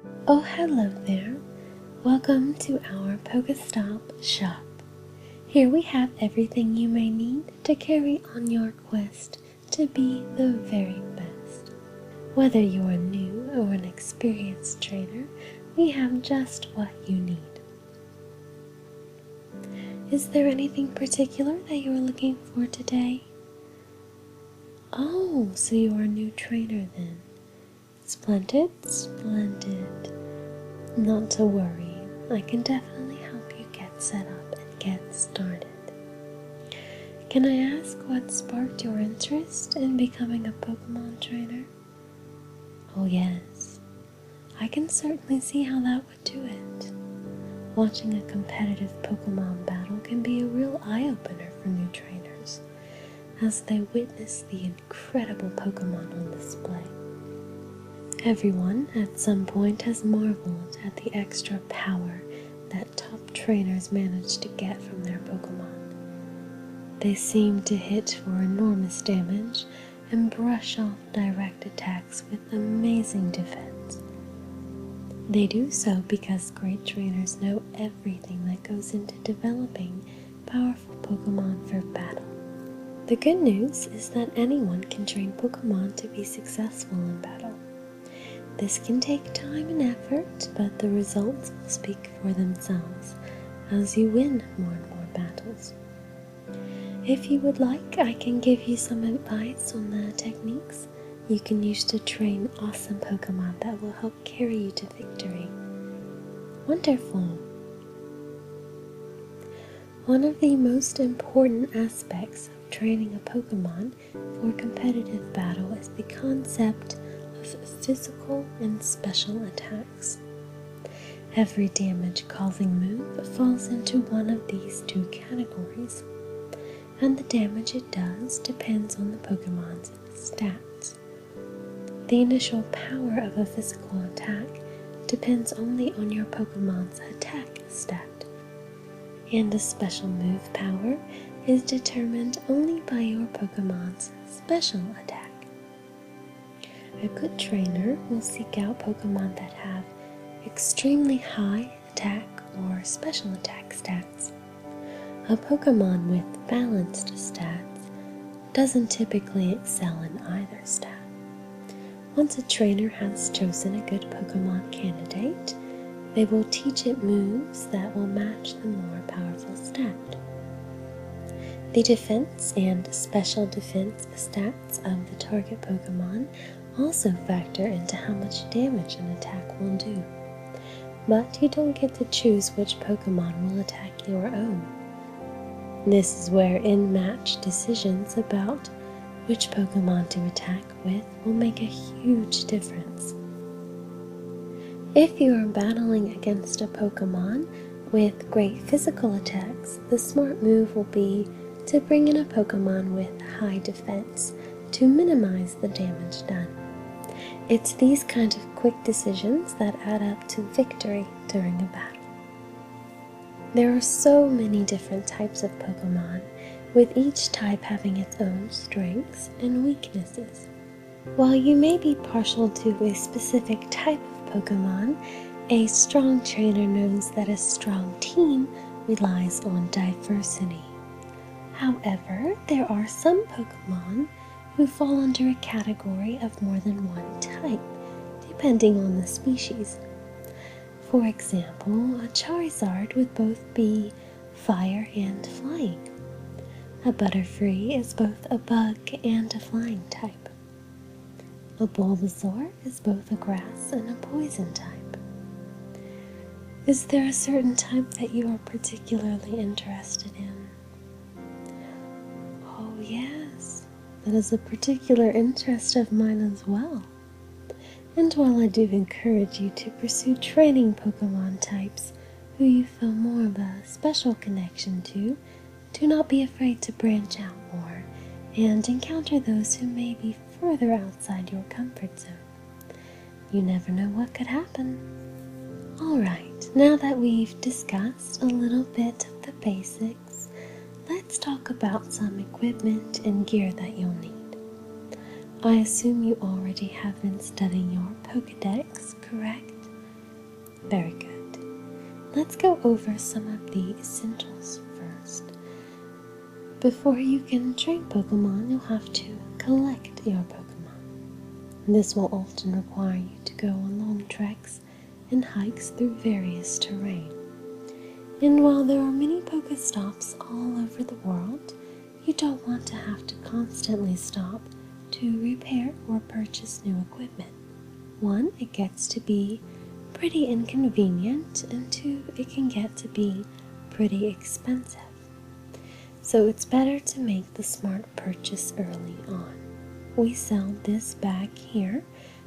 Oh, hello there. Welcome to our Pokestop shop. Here we have everything you may need to carry on your quest to be the very best. Whether you're new or an experienced trainer, we have just what you need. Is there anything particular that you're looking for today? Oh, so you're a new trainer then. Splendid, splendid. Not to worry, I can definitely help you get set up and get started. Can I ask what sparked your interest in becoming a Pokemon trainer? Oh yes, I can certainly see how that would do it. Watching a competitive Pokemon battle can be a real eye-opener for new trainers, as they witness the incredible Pokemon on display. Everyone at some point has marveled at the extra power that top trainers manage to get from their Pokemon. They seem to hit for enormous damage and brush off direct attacks with amazing defense. They do so because great trainers know everything that goes into developing powerful Pokemon for battle. The good news is that anyone can train Pokemon to be successful in battle. This can take time and effort, but the results will speak for themselves as you win more and more battles. If you would like, I can give you some advice on the techniques you can use to train awesome Pokemon that will help carry you to victory. Wonderful! One of the most important aspects of training a Pokemon for competitive battle is the concept of physical and special attacks. Every damage-causing move falls into one of these two categories, and the damage it does depends on the Pokemon's stats. The initial power of a physical attack depends only on your Pokemon's attack stat, and a special move power is determined only by your Pokemon's special attack. A good trainer will seek out Pokemon that have extremely high attack or special attack stats. A Pokemon with balanced stats doesn't typically excel in either stat. Once a trainer has chosen a good Pokemon candidate, they will teach it moves that will match the more powerful stat. The defense and special defense stats of the target Pokemon also factor into how much damage an attack will do, but you don't get to choose which Pokemon will attack your own. This is where in-match decisions about which Pokemon to attack with will make a huge difference. If you are battling against a Pokemon with great physical attacks, the smart move will be to bring in a Pokemon with high defense to minimize the damage done. It's these kind of quick decisions that add up to victory during a battle. There are so many different types of Pokemon, with each type having its own strengths and weaknesses. While you may be partial to a specific type of Pokemon, a strong trainer knows that a strong team relies on diversity. However, there are some Pokemon who fall under a category of more than one type, depending on the species. For example, a Charizard would both be fire and flying. A Butterfree is both a bug and a flying type. A Bulbasaur is both a grass and a poison type. Is there a certain type that you are particularly interested in? Oh yes, that is a particular interest of mine as well. And while I do encourage you to pursue training Pokemon types who you feel more of a special connection to, do not be afraid to branch out more and encounter those who may be further outside your comfort zone. You never know what could happen. Alright, now that we've discussed a little bit of the basics, let's talk about some equipment and gear that you'll need. I assume you already have been studying your Pokedex, correct? Very good. Let's go over some of the essentials first. Before you can train Pokemon, you'll have to collect your Pokemon. This will often require you to go on long treks and hikes through various terrain. And while there are many Pokestops all over the world, you don't want to have to constantly stop to repair or purchase new equipment. 1, it gets to be pretty inconvenient, and 2, it can get to be pretty expensive. So it's better to make the smart purchase early on. We sell this bag here,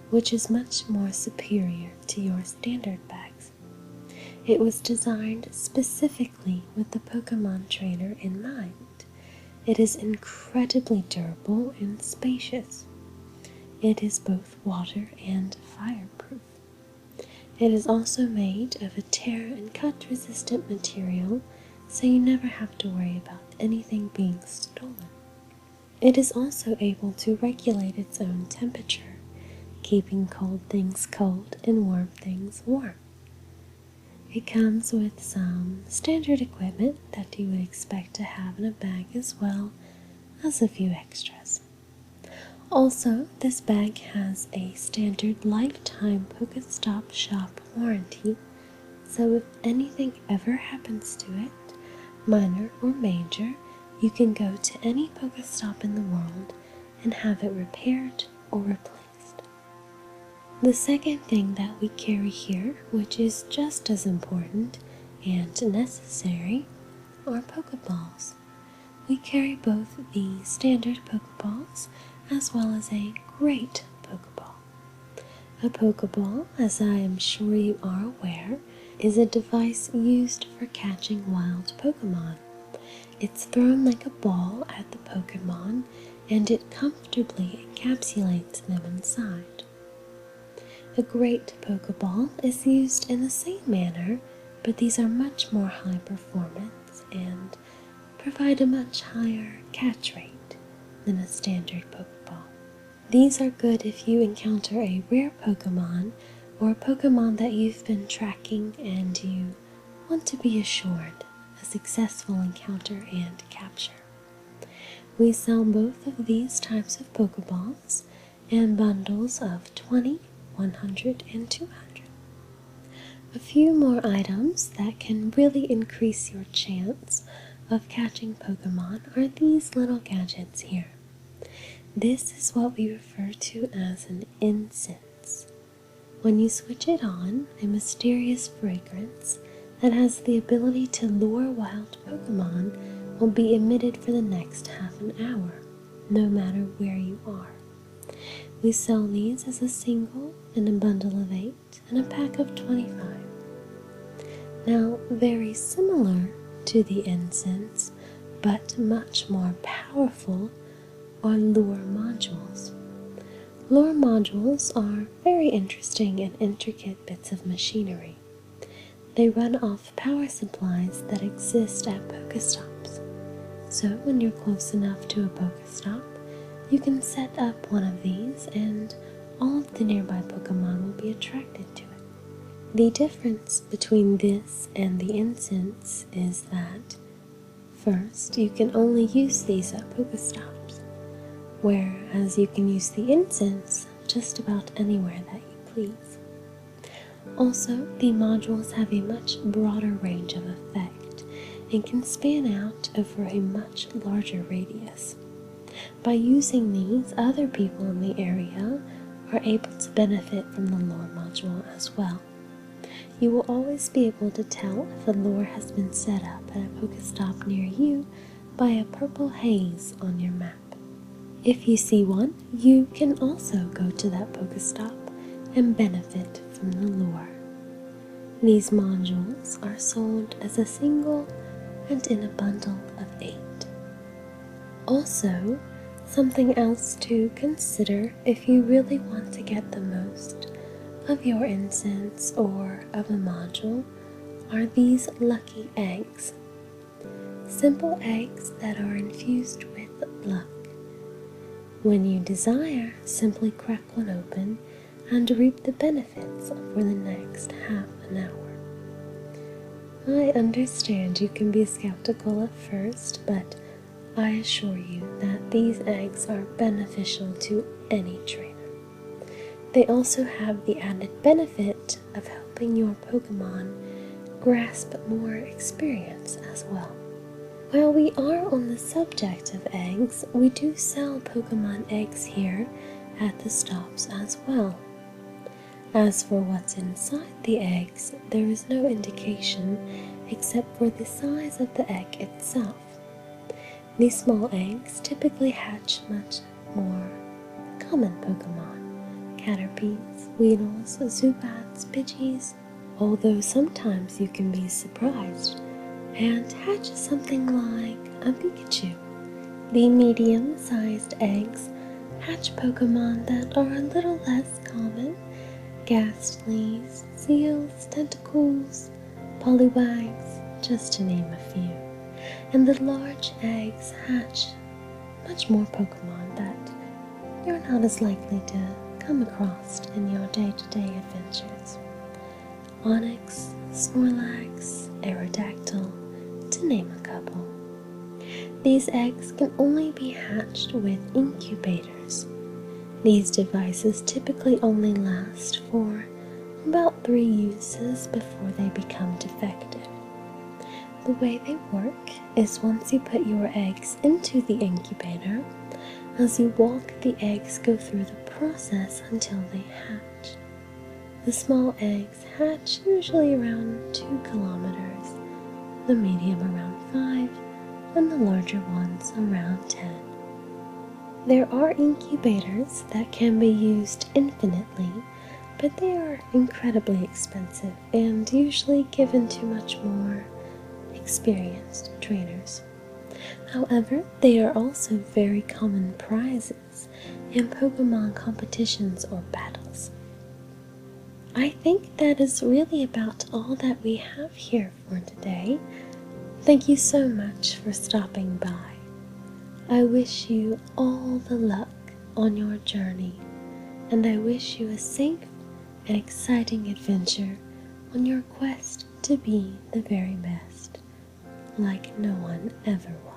which is much more superior to your standard bags. It was designed specifically with the Pokemon trainer in mind. It is incredibly durable and spacious. It is both water and fireproof. It is also made of a tear and cut resistant material, so you never have to worry about anything being stolen. It is also able to regulate its own temperature, keeping cold things cold and warm things warm. It comes with some standard equipment that you would expect to have in a bag, as well as a few extras. Also, this bag has a standard lifetime Pokestop shop warranty, so if anything ever happens to it, minor or major, you can go to any Pokestop in the world and have it repaired or replaced. The second thing that we carry here, which is just as important and necessary, are Pokeballs. We carry both the standard Pokeballs as well as a great Pokeball. A Pokeball, as I am sure you are aware, is a device used for catching wild Pokemon. It's thrown like a ball at the Pokemon, and it comfortably encapsulates them inside. A great Pokeball is used in the same manner, but these are much more high performance and provide a much higher catch rate than a standard Pokeball. These are good if you encounter a rare Pokemon or a Pokemon that you've been tracking and you want to be assured a successful encounter and capture. We sell both of these types of Pokeballs in bundles of 20, 100, and 200. A few more items that can really increase your chance of catching Pokemon are these little gadgets here. This is what we refer to as an incense. When you switch it on, a mysterious fragrance that has the ability to lure wild Pokemon will be emitted for the next half an hour, no matter where you are. We sell these as a single, in a bundle of 8, and a pack of 25. Now, very similar to the incense, but much more powerful, are lure modules. Lure modules are very interesting and intricate bits of machinery. They run off power supplies that exist at Pokestops. So when you're close enough to a Pokestop, you can set up one of these and all of the nearby Pokemon will be attracted to it. The difference between this and the incense is that, first, you can only use these at Pokestops, whereas you can use the incense just about anywhere that you please. Also, the modules have a much broader range of effect and can span out over a much larger radius. By using these, other people in the area are able to benefit from the lure module as well. You will always be able to tell if a lure has been set up at a Pokestop near you by a purple haze on your map. If you see one, you can also go to that Pokestop and benefit from the lure. These modules are sold as a single and in a bundle of 8. Also, something else to consider if you really want to get the most of your incense or of a module are these lucky eggs. Simple eggs that are infused with luck. When you desire, simply crack one open and reap the benefits for the next half an hour. I understand you can be skeptical at first, but I assure you that these eggs are beneficial to any trainer. They also have the added benefit of helping your Pokemon grasp more experience as well. While we are on the subject of eggs, we do sell Pokemon eggs here at the stops as well. As for what's inside the eggs, there is no indication except for the size of the egg itself. These small eggs typically hatch much more common Pokemon: Caterpies, Weedles, Zubats, Pidgeys, although sometimes you can be surprised and hatch something like a Pikachu. The medium-sized eggs hatch Pokemon that are a little less common: Ghastlies, Seals, Tentacles, Poliwags, just to name a few. And the large eggs hatch much more Pokemon that you're not as likely to come across in your day-to-day adventures: Onyx, Snorlax, Aerodactyl, to name a couple. These eggs can only be hatched with incubators. These devices typically only last for about 3 uses before they become defective. The way they work is once you put your eggs into the incubator, as you walk, the eggs go through the process until they hatch. The small eggs hatch usually around 2 kilometers, the medium around 5, and the larger ones around 10. There are incubators that can be used infinitely, but they are incredibly expensive and usually given to much more experienced trainers. However, they are also very common prizes in Pokemon competitions or battles. I think that is really about all that we have here for today. Thank you so much for stopping by. I wish you all the luck on your journey, and I wish you a safe and exciting adventure on your quest to be the very best, like no one ever was.